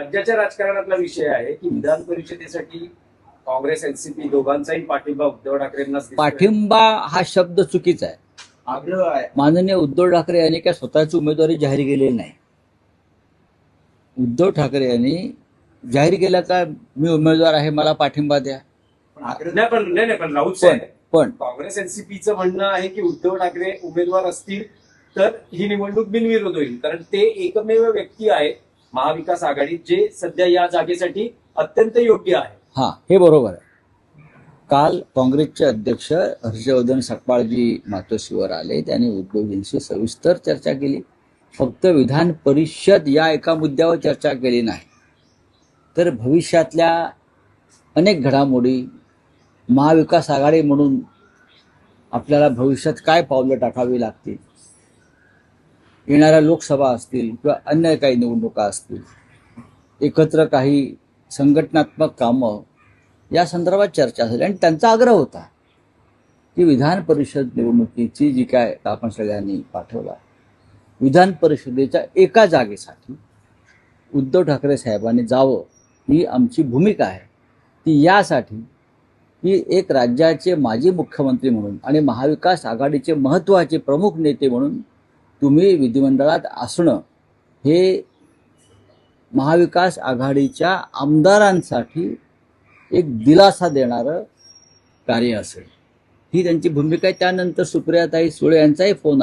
राज्याच्या राजकारणातला विषय आहे की विधान परिषदेसाठी काँग्रेस एनसीपी दोघांचाही पाठिंबा उद्धव ठाकरेंनाच दिसतोय. पाठिंबा हा शब्द चुकीचा आहे. आग्रह आहे. माननीय उद्धव ठाकरे यांनी काय स्वतःची उमेदवारी जाहीर केलेली नाही. उद्धव ठाकरे यांनी जाहीर केलं का मी उमेदवार आहे, मला पाठिंबा द्या. पण राऊत साहेब, पण काँग्रेस एनसीपीचं म्हणणं आहे की उद्धव ठाकरे उमेदवार असतील तर ही निवडणूक बिनविरोध होईल, कारण ते एकमेव व्यक्ती आहे महाविकास आघाडीत जे सध्या या जागेसाठी अत्यंत योग्य आहे. हा, हे बरोबर आहे. काल काँग्रेसचे अध्यक्ष हर्षवर्धन सकपाळजी मातोश्रीवर आले. त्यांनी उद्धवजींशी सविस्तर चर्चा केली. फक्त विधान परिषद या एका मुद्द्यावर चर्चा केली नाही, तर भविष्यातल्या अनेक घडामोडी, महाविकास आघाडी म्हणून आपल्याला भविष्यात काय पावलं टाकावी लागतील, येणाऱ्या लोकसभा असतील किंवा अन्य काही निवडणुका असतील, एकत्र काही संघटनात्मक कामं, या संदर्भात चर्चा झाली. आणि त्यांचा आग्रह होता की विधान परिषद निवडणुकीची जी काय आपण सगळ्यांनी पाठवला, विधान परिषदेच्या एका जागेसाठी उद्धव ठाकरे साहेबांनी जावं ही आमची भूमिका आहे. ती यासाठी की एक राज्याचे माजी मुख्यमंत्री म्हणून आणि महाविकास आघाडीचे महत्त्वाचे प्रमुख नेते म्हणून तुम्ही विधिमंडळात असणं हे महाविकास आघाडीच्या आमदारांसाठी एक दिलासा देणारं कार्य असेल, ही त्यांची भूमिका आहे. त्यानंतर सुप्रियाताई सुळे यांचाही फोन